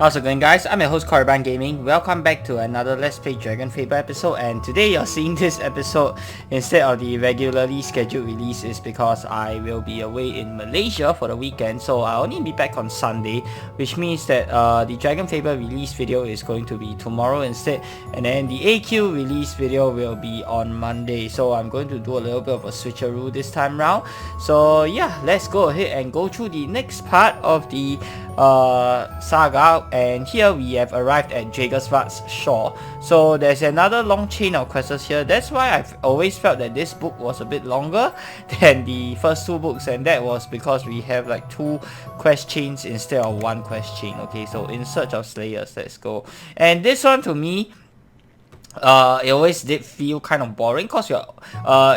How's it going, guys? I'm your host Korriban Gaming. Welcome back to another Let's Play DragonFable episode, and today you're seeing this episode instead of the regularly scheduled release is because I will be away in Malaysia for the weekend, so I'll only be back on Sunday, which means that the DragonFable release video is going to be tomorrow instead, and then the AQ release video will be on Monday. So I'm going to do a little bit of a switcheroo this time round. So yeah, let's go ahead and go through the next part of the saga, and here we have arrived at Dragon's shore. So there's another long chain of quests here. That's why I've always felt that this book was a bit longer than the first two books, and that was because we have like two quest chains instead of one quest chain. Okay, so In Search of Slayers, let's go. And this one, to me, it always did feel kind of boring because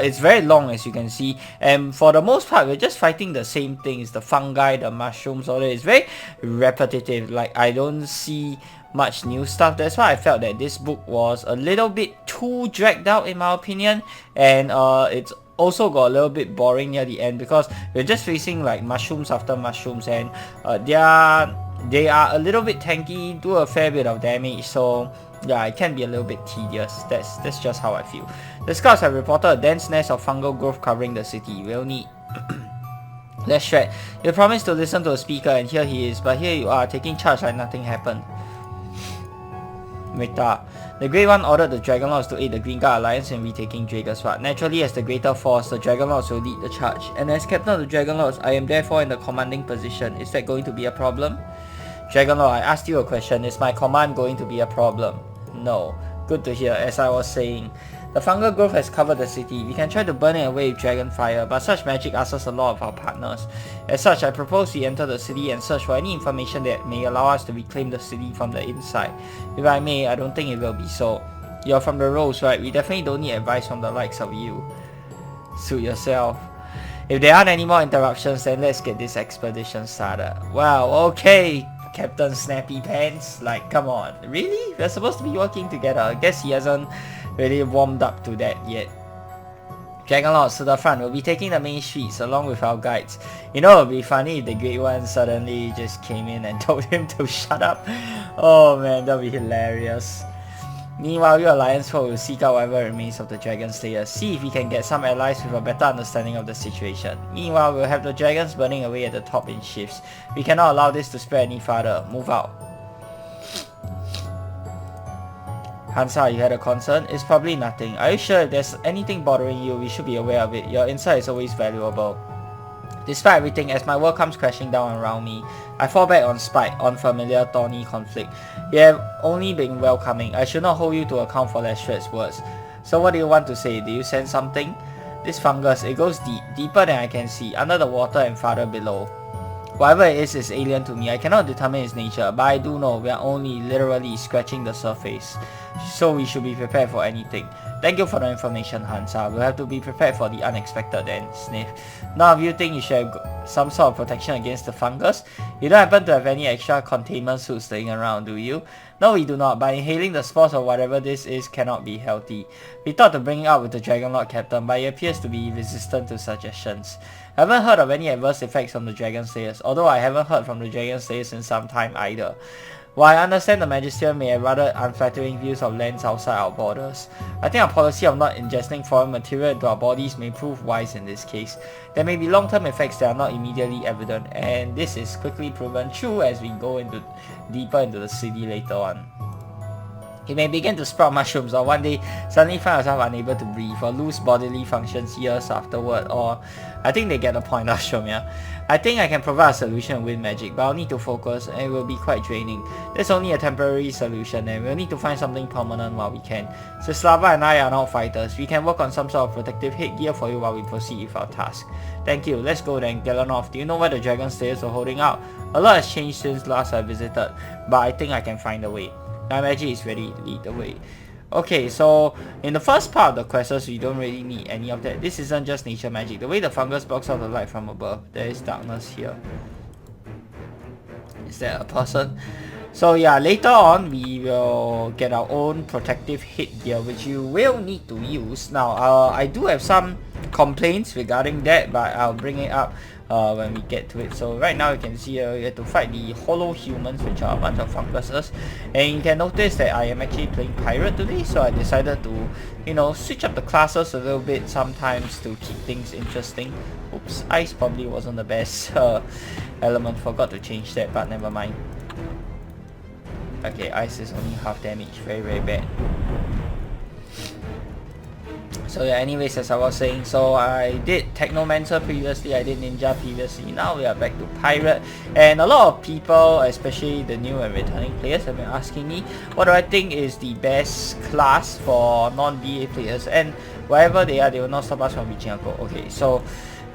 it's very long, as you can see, and for the most part we're just fighting the same things, the fungi, the mushrooms, all that. It's very repetitive. Like, I don't see much new stuff. That's why I felt that this book was a little bit too dragged out in my opinion, and it's also got a little bit boring near the end because we're just facing like mushrooms after mushrooms, and they are a little bit tanky, do a fair bit of damage, so yeah, it can be a little bit tedious. That's just how I feel. The scouts have reported a dense nest of fungal growth covering the city. We'll need less threat. You promised to listen to a speaker, and here he is, but here you are taking charge like nothing happened. Meta. The Grey One ordered the Dragonlords to aid the Green Guard Alliance in retaking Dragonsward. Naturally, as the greater force, the Dragonlords will lead the charge. And as captain of the Dragonlords, I am therefore in the commanding position. Is that going to be a problem? Dragonlord, I asked you a question. Is my command going to be a problem? No. Good to hear. As I was saying, the fungal growth has covered the city. We can try to burn it away with dragon fire, but such magic asks us a lot of our partners. As such, I propose we enter the city and search for any information that may allow us to reclaim the city from the inside. If I may, I don't think it will be so. You're from the Rose, right? We definitely don't need advice from the likes of you. Suit yourself. If there aren't any more interruptions, then let's get this expedition started. Wow, okay, Captain Snappy Pants. Like, come on. Really? We're supposed to be working together. I guess he hasn't really warmed up to that yet. Dragonlords to the front. We'll be taking the main streets along with our guides. You know, it would be funny if the Great One suddenly just came in and told him to shut up. Oh man, that would be hilarious. Meanwhile, your alliance folk will seek out whatever remains of the Dragon Slayers. See if we can get some allies with a better understanding of the situation. Meanwhile, we'll have the dragons burning away at the top in shifts. We cannot allow this to spread any further. Move out. Hansa, you had a concern? It's probably nothing. Are you sure if there's anything bothering you, we should be aware of it? Your insight is always valuable. Despite everything, as my world comes crashing down around me, I fall back on spite, on familiar thorny conflict. You have only been welcoming. I should not hold you to account for Lestred's words. So what do you want to say? Do you sense something? This fungus, it goes deep, deeper than I can see, under the water and farther below. Whatever it is alien to me. I cannot determine its nature, but I do know we are only literally scratching the surface. So we should be prepared for anything. Thank you for the information, Hansa. We'll have to be prepared for the unexpected then, Sniff. None of you think you should have some sort of protection against the fungus? You don't happen to have any extra containment suits laying around, do you? No, we do not, but inhaling the spores of whatever this is cannot be healthy. We thought to bring it up with the Dragonlord captain, but he appears to be resistant to suggestions. I haven't heard of any adverse effects from the Dragon Slayers, although I haven't heard from the Dragon Slayers in some time either. While I understand the Magisterium may have rather unflattering views of lands outside our borders, I think our policy of not ingesting foreign material into our bodies may prove wise in this case. There may be long-term effects that are not immediately evident, and this is quickly proven true as we go deeper into the city later on. He may begin to sprout mushrooms, or one day suddenly find yourself unable to breathe, or lose bodily functions years afterward, or... I think they get the point, Ashram, yeah? I think I can provide a solution with magic, but I'll need to focus, and it will be quite draining. There's only a temporary solution, and we'll need to find something permanent while we can. So Slava and I are not fighters. We can work on some sort of protective headgear for you while we proceed with our task. Thank you. Let's go then, Galanov. Do you know where the Dragon Slayers are holding out? A lot has changed since last I visited, but I think I can find a way. My magic is ready to lead the way. Okay, so in the first part of the quests, we don't really need any of that. This isn't just nature magic. The way the fungus blocks out the light from above, there is darkness here. Is there a person? So yeah, later on we will get our own protective headgear, which you will need to use. Now, I do have some complaints regarding that, but I'll bring it up when we get to it. So right now you can see we have to fight the hollow humans, which are a bunch of funguses, and you can notice that I am actually playing pirate today, so I decided to, you know, switch up the classes a little bit sometimes to keep things interesting. Oops, ice probably wasn't the best element, forgot to change that, but never mind. Okay, ice is only half damage, very bad. So yeah, anyways, as I was saying, so I did Technomancer previously, I did Ninja previously, now we are back to Pirate. And a lot of people, especially the new and returning players, have been asking me what do I think is the best class for non-DA players, and wherever they are, they will not stop us from reaching our goal. Okay, so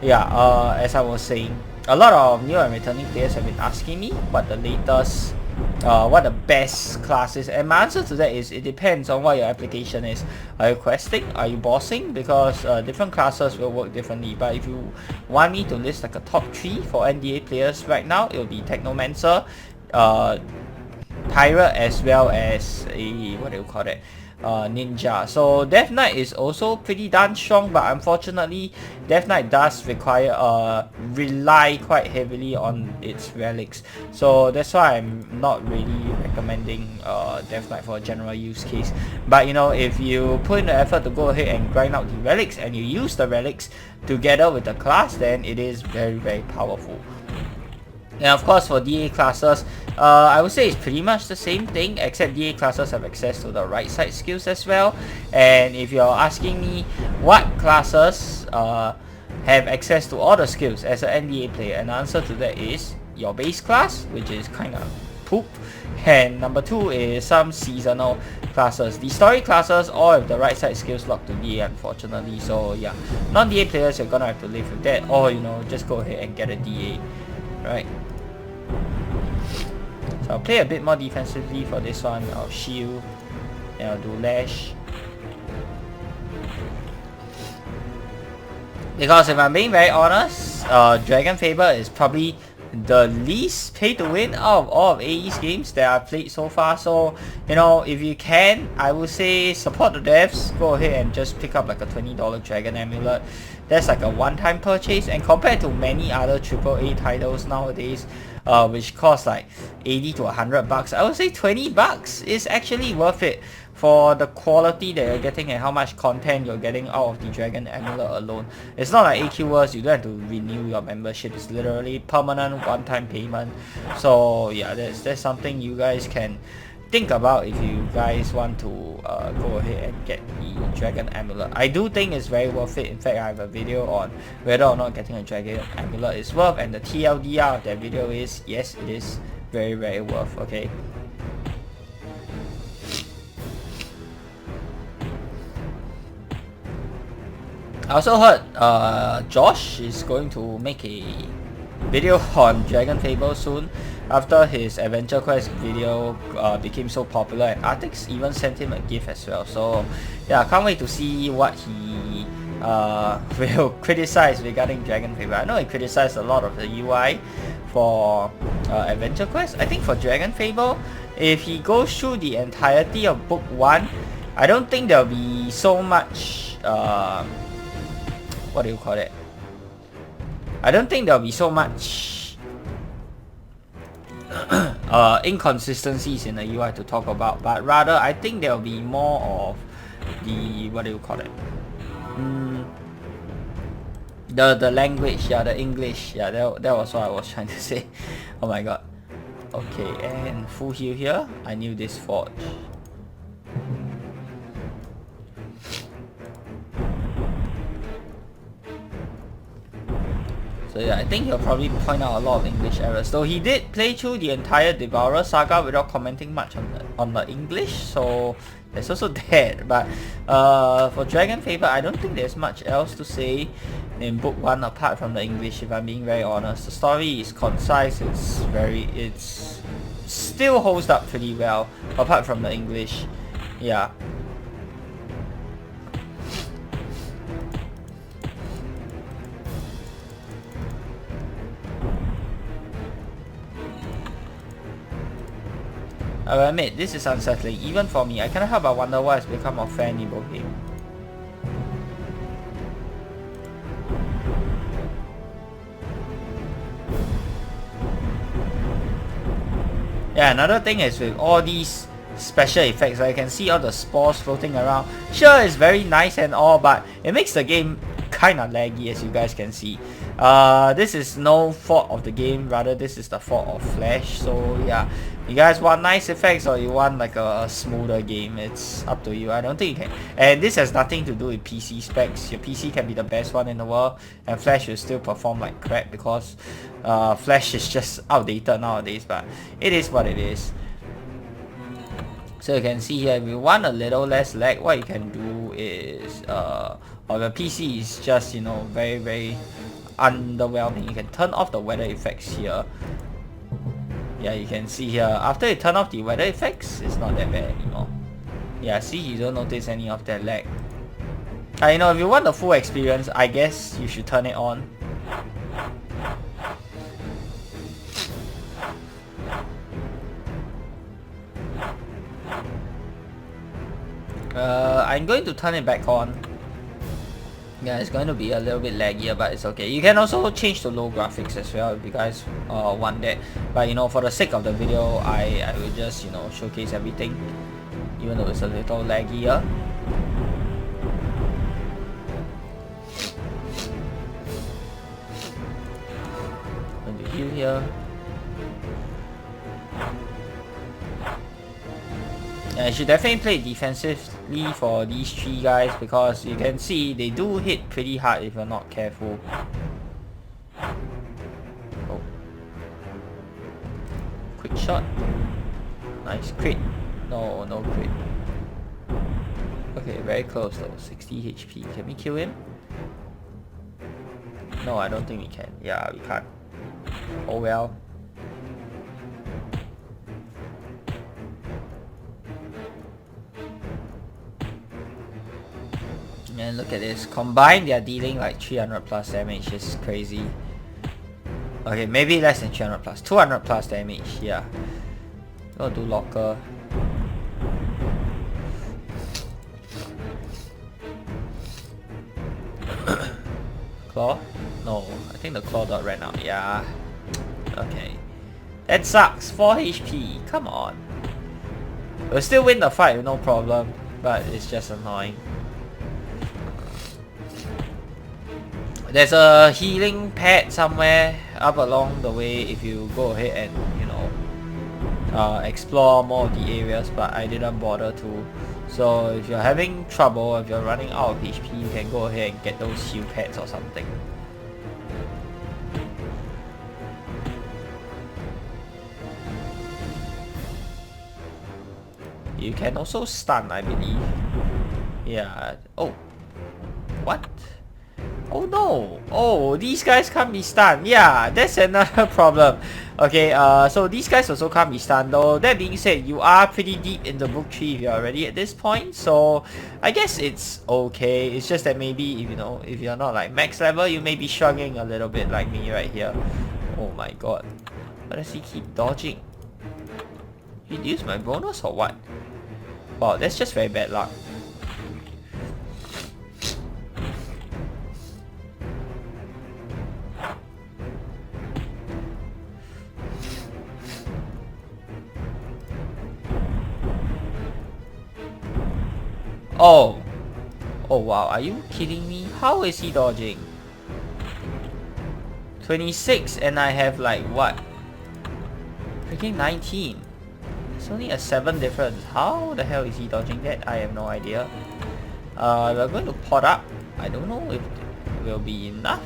yeah, as I was saying, a lot of new and returning players have been asking me what the latest what the best class is, and my answer to that is it depends on what your application is. Are you questing? Are you bossing? Because different classes will work differently. But if you want me to list like a top 3 for NDA players right now, it will be Technomancer, Pirate, as well as a, what do you call that, Ninja. So Death Knight is also pretty darn strong, but unfortunately Death Knight does require rely quite heavily on its relics, so that's why I'm not really recommending Death Knight for a general use case. But you know, if you put in the effort to go ahead and grind out the relics, and you use the relics together with the class, then it is very powerful. And of course, for DA classes, I would say it's pretty much the same thing, except DA classes have access to the right side skills as well. And if you're asking me what classes have access to all the skills as an NDA player, and the answer to that is your base class, which is kind of poop, and number 2 is some seasonal classes. The story classes all have the right side skills locked to DA, unfortunately. So yeah, non-DA players are gonna have to live with that, or you know, just go ahead and get a DA, right? So I'll play a bit more defensively for this one. I'll shield, and I'll do lash. Because if I'm being very honest, DragonFable is probably the least pay to win out of all of AE's games that I've played so far. So, you know, if you can, I would say support the devs, go ahead and just pick up like a $20 Dragon Amulet. That's like a one-time purchase, and compared to many other AAA titles nowadays, which cost like 80 to 100 bucks, I would say 20 bucks is actually worth it for the quality that you're getting and how much content you're getting out of the Dragon Amulet alone. It's not like AQWers, you don't have to renew your membership, it's literally permanent one-time payment. So yeah, that's something you guys can think about if you guys want to go ahead and get the Dragon Amulet. I do think it's very worth it. In fact, I have a video on whether or not getting a Dragon Amulet is worth, and the TLDR of that video is yes, it is very worth. Okay. I also heard Josh is going to make a video on DragonFable soon, after his Adventure Quest video became so popular, and Artix even sent him a gift as well. So yeah, can't wait to see what he will criticize regarding DragonFable. I know he criticized a lot of the UI for Adventure Quest. I think for DragonFable, if he goes through the entirety of Book 1, I don't think there'll be so much what do you call it? I don't think there'll be so much inconsistencies in the UI to talk about, but rather I think there'll be more of the, what do you call it? The language, yeah, the English, yeah, that was what I was trying to say. Oh my god. Okay, and full heal here. I knew this forge. So yeah, I think he'll probably point out a lot of English errors. Though he did play through the entire Devourer saga without commenting much on the English, so there's also that. But for DragonFable, I don't think there's much else to say in Book 1 apart from the English, if I'm being very honest. The story is concise, it's still holds up pretty well, apart from the English. Yeah. I will admit, this is unsettling, even for me. I cannot help but wonder what has become of Fair Nibelheim. Yeah, another thing is with all these special effects, I can see all the spores floating around. Sure, it's very nice and all, but it makes the game kind of laggy, as you guys can see. This is no fault of the game, rather this is the fault of Flash. So yeah, you guys want nice effects or you want like a smoother game, it's up to you. I don't think you can. And this has nothing to do with PC specs. Your PC can be the best one in the world and Flash will still perform like crap because Flash is just outdated nowadays, but it is what it is. So you can see here, if you want a little less lag, what you can do is, or the PC is just, you know, very underwhelming, you can turn off the weather effects here. Yeah, you can see here, after you turn off the weather effects, it's not that bad anymore. Yeah, see, you don't notice any of that lag. You know, if you want the full experience, I guess you should turn it on. I'm going to turn it back on. Yeah, it's going to be a little bit laggier, but it's okay. You can also change to low graphics as well if you guys want that. But you know, for the sake of the video, I will just, you know, showcase everything, even though it's a little laggier. Going to heal here. Yeah, you should definitely play defensively for these three guys because you can see they do hit pretty hard if you're not careful. Oh. Quick shot. Nice crit. No, no crit. Okay, very close though. 60 HP. Can we kill him? No, I don't think we can. Yeah, we can't. Oh well. And look at this. Combined, they are dealing like 300 plus damage. It's crazy. Okay, maybe less than 300 plus. 200 plus damage. Yeah. Go do locker. Claw? No, I think the claw dot ran out. Yeah. Okay. That sucks. 4 HP. Come on. We'll still win the fight with no problem. But it's just annoying. There's a healing pad somewhere up along the way if you go ahead and, you know, explore more of the areas, but I didn't bother to. So if you're having trouble, if you're running out of HP, you can go ahead and get those heal pads or something. You can also stun, I believe. Yeah. Oh. What? Oh no! Oh, these guys can't be stunned. Yeah, that's another problem. Okay, so these guys also can't be stunned though. That being said, you are pretty deep in the book tree if you're already at this point. So, I guess it's okay. It's just that maybe, you know, if you're not like max level, you may be struggling a little bit like me right here. Oh my god. Why does he keep dodging? He'd use my bonus or what? Wow, that's just very bad luck. Oh! Oh wow, are you kidding me? How is he dodging? 26 and I have like what? Freaking 19. It's only a 7 difference. How the hell is he dodging that? I have no idea. We're going to pot up. I don't know if it will be enough.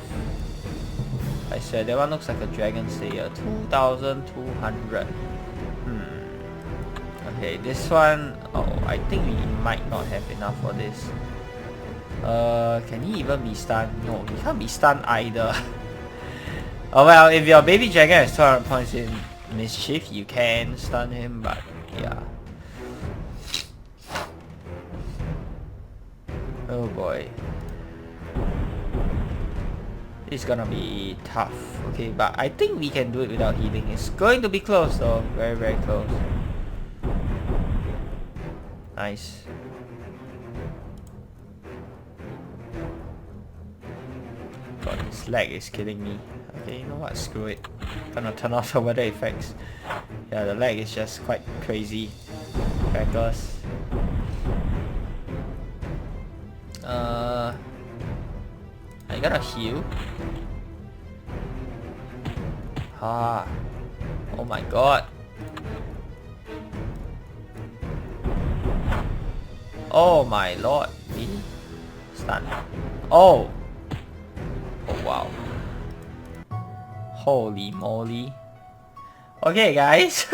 I swear, that one looks like a Dragon Slayer. 2,200. Okay, this one, oh, I think we might not have enough for this. Can he even be stunned? No, he can't be stunned either. Oh well, if your baby dragon has 200 points in mischief, you can stun him, but yeah. Oh boy. It's gonna be tough. Okay, but I think we can do it without healing. It's going to be close though, very close. Nice. Got This lag is killing me. Okay, you know what? Screw it. Gonna turn off the weather effects. Yeah, the lag is just quite crazy. Crackers. I gotta heal. Ah. Oh my god. Oh my lord. Me? Stun. Oh. Oh wow. Holy moly. Okay guys.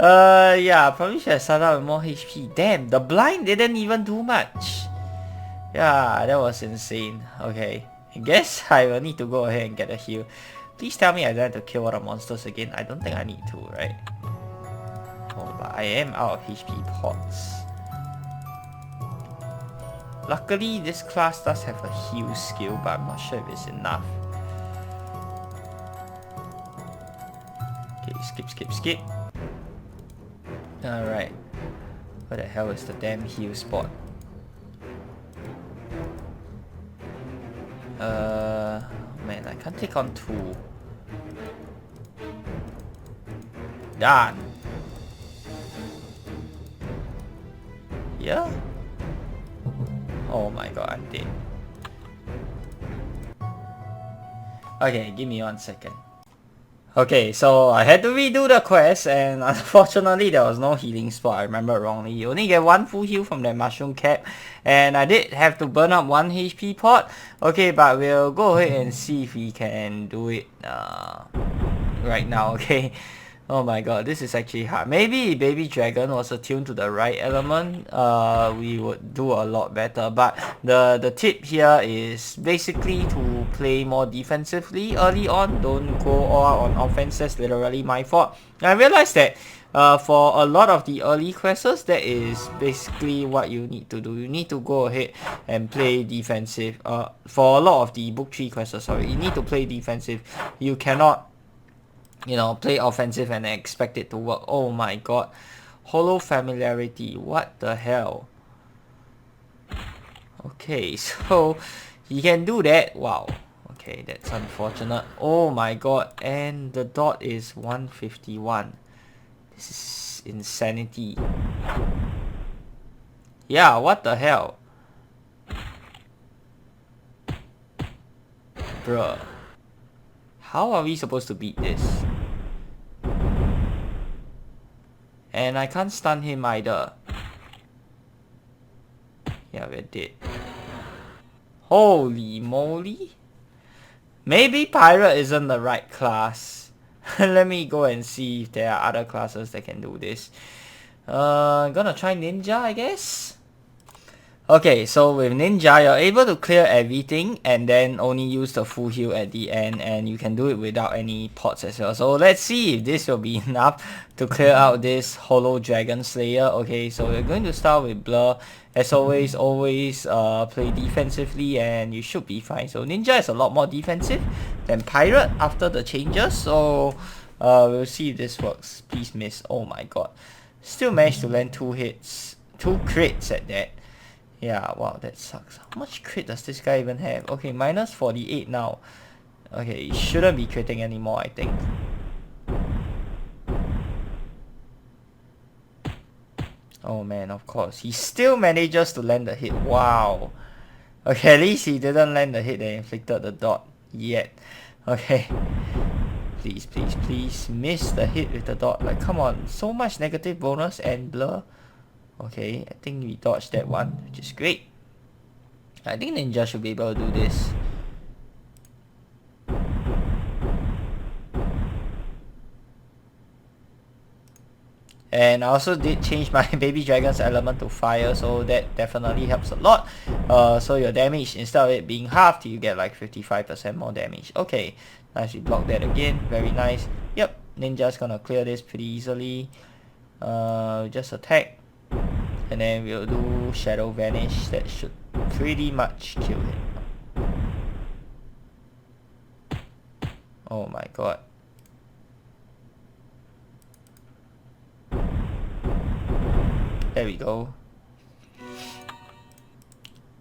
Yeah, probably should have started out with more HP. Damn, the blind didn't even do much. Yeah, that was insane. Okay, I guess I will need to go ahead and get a heal. Please tell me I don't have to kill all the monsters again. I don't think I need to, right? Oh, but I am out of HP pots. Luckily, this class does have a heal skill, but I'm not sure if it's enough. Okay, skip. Alright. Where the hell is the damn heal spot? Man, I can't take on two. Done. Yeah? Oh my god, I'm dead. Okay, give me 1 second. Okay, so I had to redo the quest, and unfortunately there was no healing spot. I remember wrongly. You only get 1 full heal from that mushroom cap, and I did have to burn up 1 HP pot. Okay, but we'll go ahead and see if we can do it right now, okay? Oh my god, this is actually hard. Maybe Baby Dragon was attuned to the right element, we would do a lot better. But the tip here is basically to play more defensively early on. Don't go all out on offense. That's literally my fault. I realized that for a lot of the early quests, that is basically what you need to do. You need to go ahead and play defensive. For a lot of the book 3 quests, sorry, you need to play defensive. You cannot, you know, play offensive and expect it to work. Oh my god. Hollow familiarity. What the hell? Okay, so he can do that. Wow. Okay, that's unfortunate. Oh my god. And the dot is 151. This is insanity. Yeah, what the hell? Bruh. How are we supposed to beat this? And I can't stun him either. Yeah, we're dead. Holy moly. Maybe pirate isn't the right class. Let me go and see if there are other classes that can do this. I'm gonna try ninja, I guess. Okay, so with ninja, you're able to clear everything and then only use the full heal at the end, and you can do it without any pots as well. So let's see if this will be enough to clear out this Hollow Dragon Slayer. Okay, so we're going to start with Blur. As always, play defensively and you should be fine. So ninja is a lot more defensive than pirate after the changes. So we'll see if this works. Please miss. Oh my god. Still managed to land 2 hits. 2 crits at that. Yeah, wow, that sucks. How much crit does this guy even have? Okay, minus 48 now. Okay, he shouldn't be critting anymore, I think. Oh man, of course. He still manages to land the hit. Wow. Okay, at least he didn't land the hit that inflicted the dot yet. Okay. Please miss the hit with the dot. Like, come on. So much negative bonus and blur. Okay, I think we dodged that one, which is great. I think ninja should be able to do this. And I also did change my baby dragon's element to fire, so that definitely helps a lot. So your damage, instead of it being halved, you get like 55% more damage. Okay, nice, we block that again, very nice. Yep, ninja's gonna clear this pretty easily. Just attack. And then we'll do Shadow Vanish. That should pretty much kill him. Oh my god. There we go.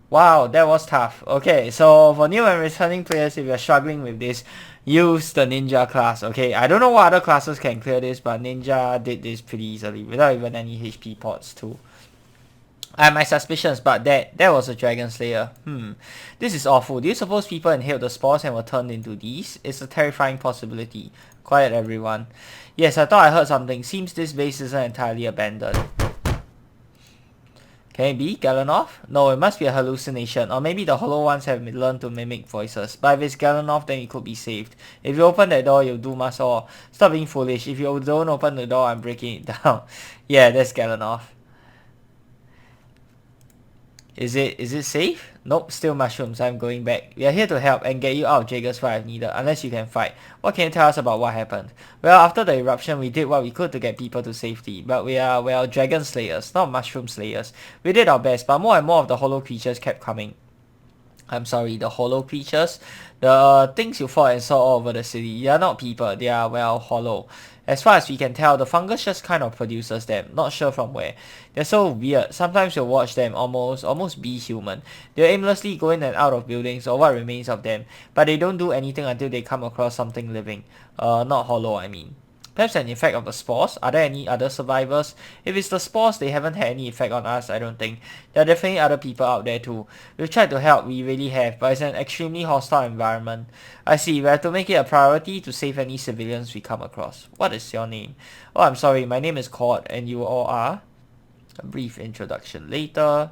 Wow, that was tough. Okay, so for new and returning players, if you're struggling with this, use the ninja class. Okay, I don't know what other classes can clear this, but ninja did this pretty easily without even any HP pots too. I have my suspicions, but that was a Dragon Slayer. This is awful. Do you suppose people inhaled the spores and were turned into these? It's a terrifying possibility. Quiet everyone. Yes, I thought I heard something. Seems this base isn't entirely abandoned. Can it be Galanov? No, it must be a hallucination. Or maybe the hollow ones have learned to mimic voices. But if it's Galanov, then it could be saved. If you open that door, you'll do us all. Stop being foolish. If you don't open the door, I'm breaking it down. Yeah, that's Galanov. Is it safe? Nope, still mushrooms. I'm going back. We are here to help and get you out of Jaeger's fire if needed, unless you can fight. What can you tell us about what happened? Well, after the eruption, we did what we could to get people to safety, but we are, well, dragon slayers, not mushroom slayers. We did our best, but more and more of the hollow creatures kept coming. I'm sorry, the hollow creatures? The things you fought and saw all over the city. They are not people, they are, well, hollow. As far as we can tell, the fungus just kind of produces them, not sure from where. They're so weird, sometimes you'll watch them almost be human. They'll aimlessly go in and out of buildings or what remains of them, but they don't do anything until they come across something living. Not hollow, I mean. Perhaps an effect of the spores? Are there any other survivors? If it's the spores, they haven't had any effect on us, I don't think. There are definitely other people out there too. We've tried to help, we really have, but it's an extremely hostile environment. I see, we have to make it a priority to save any civilians we come across. What is your name? Oh, I'm sorry, my name is Cord, and you all are? A brief introduction later.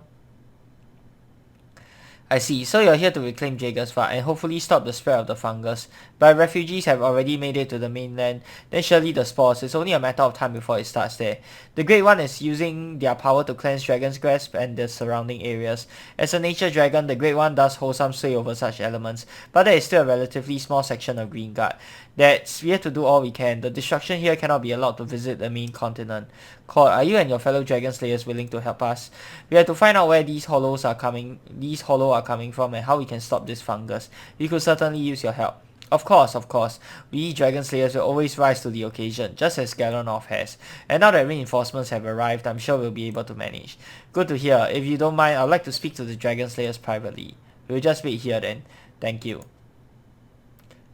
I see, so you're here to reclaim Jaeger's fire and hopefully stop the spread of the fungus. But refugees have already made it to the mainland, then surely the spores, it's only a matter of time before it starts there. The Great One is using their power to cleanse Dragon's Grasp and the surrounding areas. As a nature dragon, the Great One does hold some sway over such elements, but there is still a relatively small section of Green Guard. We have to do all we can. The destruction here cannot be allowed to visit the main continent. Cord, are you and your fellow Dragon Slayers willing to help us? We have to find out where these hollow are coming from and how we can stop this fungus. We could certainly use your help. Of course. We Dragon Slayers will always rise to the occasion, just as Galanov has. And now that reinforcements have arrived, I'm sure we'll be able to manage. Good to hear. If you don't mind, I'd like to speak to the Dragon Slayers privately. We'll just wait here then. Thank you.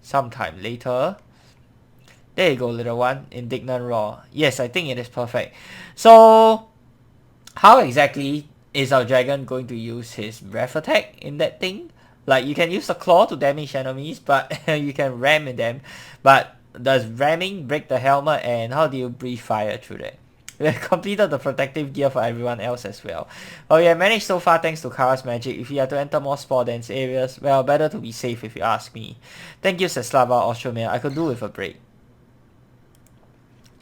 Sometime later. There you go, little one. Indignant roar. Yes, I think it is perfect. So, how exactly is our dragon going to use his breath attack in that thing? Like, you can use the claw to damage enemies, but you can ram in them. But does ramming break the helmet, and how do you breathe fire through that? We have completed the protective gear for everyone else as well. Oh, we have managed so far thanks to Kara's magic. If we are to enter more spore-dense areas, well, better to be safe if you ask me. Thank you, Seslava Ostromir. I could do with a break.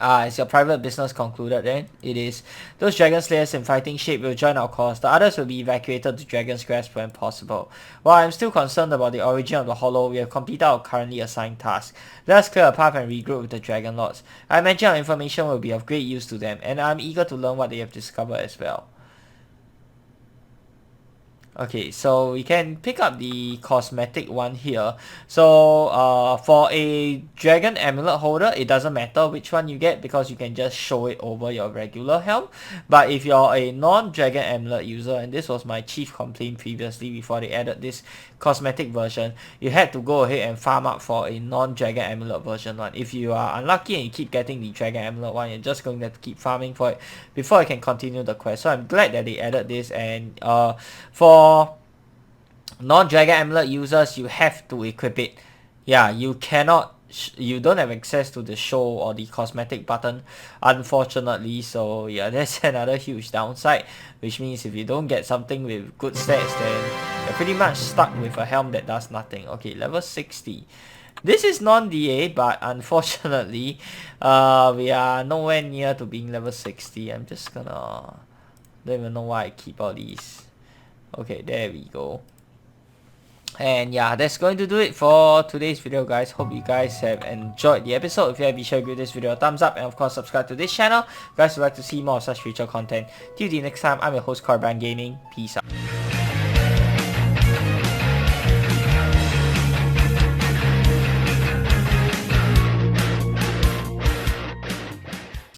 Is your private business concluded then? It is. Those Dragon Slayers in fighting shape will join our cause. The others will be evacuated to Dragon's Grasp when possible. While I'm still concerned about the origin of the Hollow, we have completed our currently assigned task. Let us clear a path and regroup with the Dragon Lords. I imagine our information will be of great use to them, and I'm eager to learn what they have discovered as well. Okay, so we can pick up the cosmetic one here. So for a dragon amulet holder, it doesn't matter which one you get because you can just show it over your regular helm. But if you're a non-dragon amulet user, and this was my chief complaint previously before they added this cosmetic version, you had to go ahead and farm up for a non-dragon amulet version one. If you are unlucky and you keep getting the dragon amulet one, you're just going to have to keep farming for it before you can continue the quest. So I'm glad that they added this, and for non-dragon amulet users, you have to equip it. Yeah, you cannot, you don't have access to the show or the cosmetic button, unfortunately. So yeah, that's another huge downside, which means if you don't get something with good stats, then you're pretty much stuck with a helm that does nothing. Okay, level 60. This is non-DA, but unfortunately, we are nowhere near to being level 60. I'm just gonna, don't even know why I keep all these. Okay, there we go. And yeah, that's going to do it for today's video, guys. Hope you guys have enjoyed the episode. If you have, be sure to give this video a thumbs up, and of course subscribe to this channel. If you guys would like to see more of such future content. Till the next time, I'm your host, Corban Gaming. Peace out.